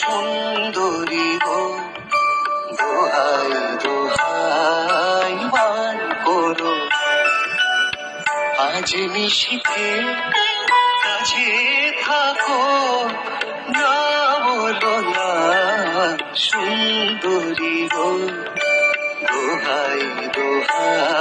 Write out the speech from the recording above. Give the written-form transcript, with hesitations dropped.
সুন্দরী গো, দোহাই দোহাই মান করো, আজ নিশিতে কাছে থাকো, না বলো না সুন্দরী গো, দোহাই দোহাই